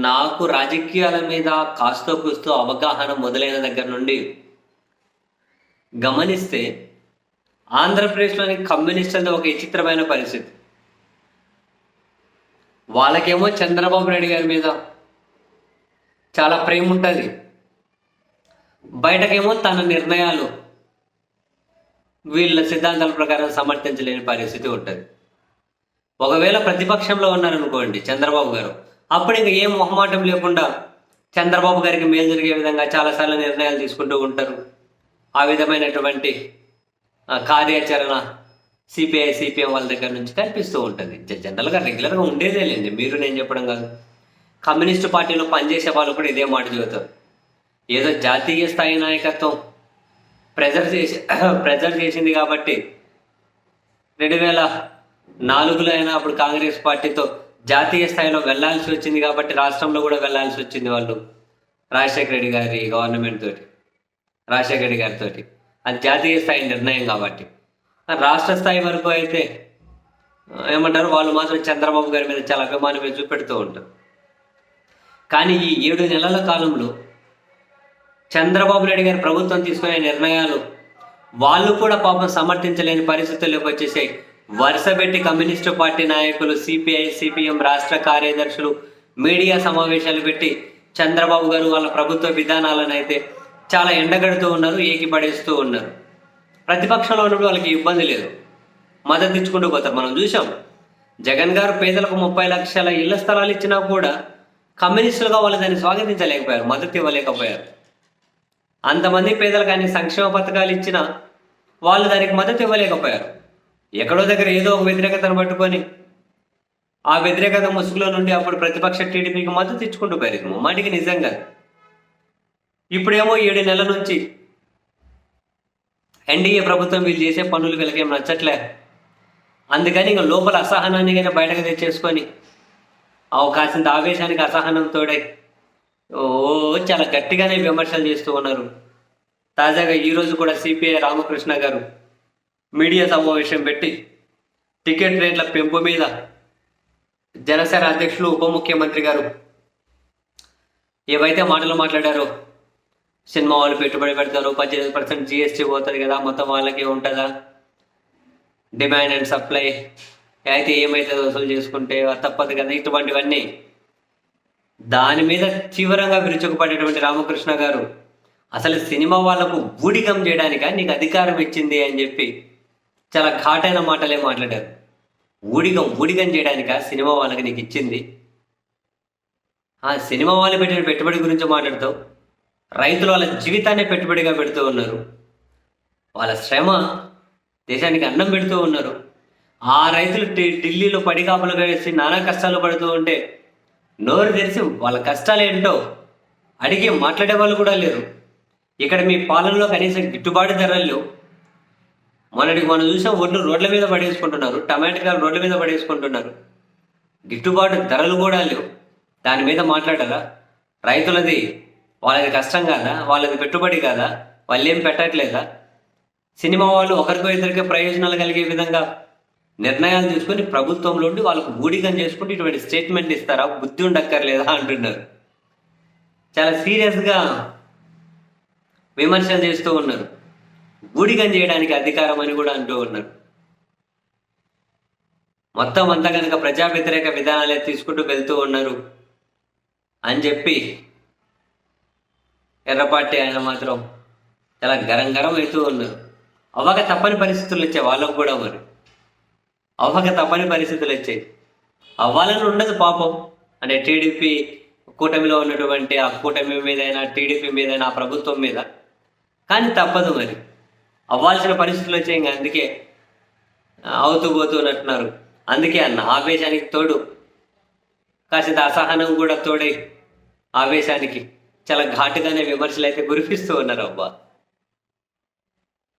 నాకు రాజకీయాల మీద కాస్తో కూస్తో అవగాహన మొదలైన దగ్గర నుండి గమనిస్తే ఆంధ్రప్రదేశ్లోని కమ్యూనిస్టులది ఒక విచిత్రమైన పరిస్థితి. వాళ్ళకేమో చంద్రబాబు నాయుడు గారి మీద చాలా ప్రేమ ఉంటుంది, బయటకేమో తన నిర్ణయాలు వీళ్ళ సిద్ధాంతాల ప్రకారం సమర్థించలేని పరిస్థితి ఉంటుంది. ఒకవేళ ప్రతిపక్షంలో ఉన్నారనుకోండి చంద్రబాబు గారు, అప్పుడు ఇంకా ఏం మొహమాటం లేకుండా చంద్రబాబు గారికి మేలు జరిగే విధంగా చాలాసార్లు నిర్ణయాలు తీసుకుంటూ ఉంటారు. ఆ విధమైనటువంటి కార్యాచరణ సిపిఐ సిపిఎం వాళ్ళ దగ్గర నుంచి కనిపిస్తూ ఉంటుంది. జనరల్గా రెగ్యులర్గా ఉండేదే లేండి, మీరు నేను చెప్పడం కాదు. కమ్యూనిస్టు పార్టీలో పనిచేసే వాళ్ళు కూడా ఇదే మాట చెబుతారు. ఏదో జాతీయ స్థాయి నాయకత్వం ప్రెజర్ చేసింది కాబట్టి 2004లో అయినా అప్పుడు కాంగ్రెస్ పార్టీతో జాతీయ స్థాయిలో వెళ్లాల్సి వచ్చింది కాబట్టి రాష్ట్రంలో కూడా వెళ్లాల్సి వచ్చింది వాళ్ళు రాజశేఖర రెడ్డి గారి గవర్నమెంట్ తోటి, రాజశేఖర రెడ్డి గారితో. అది జాతీయ స్థాయి నిర్ణయం కాబట్టి. రాష్ట్ర స్థాయి వరకు అయితే ఏమంటారు, వాళ్ళు మాత్రం చంద్రబాబు గారి మీద చాలా అభిమానమే చూపెడుతూ ఉంటారు. కానీ ఈ 7 నెలల కాలంలో చంద్రబాబు నాయుడు గారి ప్రభుత్వం తీసుకునే నిర్ణయాలు వాళ్ళు కూడా పాపం సమర్థించలేని పరిస్థితుల్లోకి వచ్చేసాయి. వరుసపెట్టి కమ్యూనిస్టు పార్టీ నాయకులు, సిపిఐ సిపిఎం రాష్ట్ర కార్యదర్శులు మీడియా సమావేశాలు పెట్టి చంద్రబాబు గారు వాళ్ళ ప్రభుత్వ విధానాలను అయితే చాలా ఎండగడుతూ ఉన్నారు, ఏకిపడేస్తూ ఉన్నారు. ప్రతిపక్షంలో ఉన్నప్పుడు వాళ్ళకి ఇబ్బంది లేదు, మద్దతు ఇచ్చుకుంటూ పోతారు. మనం చూసాం, జగన్ గారు పేదలకు 30 లక్షల ఇళ్ల స్థలాలు ఇచ్చినా కూడా కమ్యూనిస్టులుగా వాళ్ళు దాన్ని స్వాగతించలేకపోయారు, మద్దతు ఇవ్వలేకపోయారు. అంతమంది పేదలకు అన్ని సంక్షేమ పథకాలు ఇచ్చినా వాళ్ళు దానికి మద్దతు ఇవ్వలేకపోయారు. ఎక్కడో దగ్గర ఏదో ఒక వ్యతిరేకతను పట్టుకొని ఆ వ్యతిరేకత ముసుగులో నుండి అప్పుడు ప్రతిపక్ష టీడీపీకి మద్దతు ఇచ్చుకుంటూ పోయారు. మాటికి నిజంగా ఇప్పుడేమో 7 నెలల నుంచి ఎన్డీఏ ప్రభుత్వం వీళ్ళు చేసే పనులు వీళ్ళకేం నచ్చట్లే. అందుకని ఇంకా లోపల అసహనాన్ని కానీ బయటకు తెచ్చేసుకొని కాసింత ఆవేశానికి అసహనం తోడై చాలా గట్టిగానే విమర్శలు చేస్తూ ఉన్నారు. తాజాగా ఈరోజు కూడా సిపిఐ రామకృష్ణ గారు మీడియా సమావేశం పెట్టి టికెట్ రేట్ల పెంపు మీద జనసేన అధ్యక్షులు ఉప ముఖ్యమంత్రి గారు ఏవైతే మాటలు మాట్లాడారో, సినిమా వాళ్ళు పెట్టుబడి పెడతారు, 18% జిఎస్టీ పోతుంది కదా, మొత్తం వాళ్ళకే ఉంటుందా, డిమాండ్ అండ్ సప్లై అయితే ఏమైతే వసూలు చేసుకుంటే తప్పదు కదా, ఇటువంటివన్నీ దాని మీద తీవ్రంగా విరుచుకుపడేటువంటి రామకృష్ణ గారు అసలు సినిమా వాళ్లకు ఊడిగం చేయడానిక నీకు అధికారం ఇచ్చింది అని చెప్పి చాలా ఘాటైన మాటలే మాట్లాడారు. ఊడిగం చేయడానిక సినిమా వాళ్ళకి నీకు ఇచ్చింది? ఆ సినిమా వాళ్ళు పెట్టిన పెట్టుబడి గురించి మాట్లాడుతావు. రైతులు వాళ్ళ జీవితాన్ని పెట్టుబడిగా పెడుతూ ఉన్నారు, వాళ్ళ శ్రమ దేశానికి అన్నం పెడుతూ ఉన్నారు. ఆ రైతులు ఢిల్లీలో పడికాపులు వేసి నానా కష్టాలు పడుతూ ఉంటే నోరు తెరిచి వాళ్ళ కష్టాలు ఏంటో అడిగి మాట్లాడే వాళ్ళు కూడా లేరు. ఇక్కడ మీ పాలనలో కనీసం గిట్టుబాటు ధరలు లేవు. మొన్నటికి మనం చూసాం, ఒడ్లు రోడ్ల మీద పడేసుకుంటున్నారు, టమాటాలు రోడ్ల మీద పడేసుకుంటున్నారు, గిట్టుబాటు ధరలు కూడా లేవు. దాని మీద మాట్లాడారా? రైతులది వాళ్ళది కష్టం కాదా, వాళ్ళది పెట్టుబడి కాదా, వాళ్ళు ఏం పెట్టట్లేదా? సినిమా వాళ్ళు ఒకరికో ఇద్దరికే ప్రయోజనాలు కలిగే విధంగా నిర్ణయాలు తీసుకుని ప్రభుత్వంలో ఉండి వాళ్ళకు ఊడిగం చేసుకుంటూ ఇటువంటి స్టేట్మెంట్ ఇస్తారా? బుద్ధి ఉండక్కర్లేదా అంటున్నారు. చాలా సీరియస్గా విమర్శలు చేస్తూ ఉన్నారు. ఊడిగం చేయడానికి అధికారం అని కూడా అంటూ ఉన్నారు. మొత్తం అంతా కనుక ప్రజా వ్యతిరేక విధానాలే తీసుకుంటూ వెళ్తూ ఉన్నారు అని చెప్పి ఎర్రపాటి ఆయన మాత్రం చాలా గరం అవుతూ ఉన్నారు. అవ్వక తప్పని పరిస్థితులు వచ్చాయి వాళ్ళకు కూడా, మరి అవ్వక తప్పని పరిస్థితులు వచ్చాయి. అవ్వాలని ఉండదు పాపం. అంటే టీడీపీ కూటమిలో ఉన్నటువంటి ఆ కూటమి మీదైనా టీడీపీ మీదైనా ఆ ప్రభుత్వం మీద, కానీ తప్పదు, మరి అవ్వాల్సిన పరిస్థితులు వచ్చాయి. ఇంకా అందుకే అవుతూ పోతున్నట్టున్నారు. అందుకే అన్న ఆవేశానికి తోడు కాసింత అసహనం కూడా తోడై ఆవేశానికి చాలా ఘాటుగానే విమర్శలు అయితే కురిపిస్తూ ఉన్నారు. అబ్బా.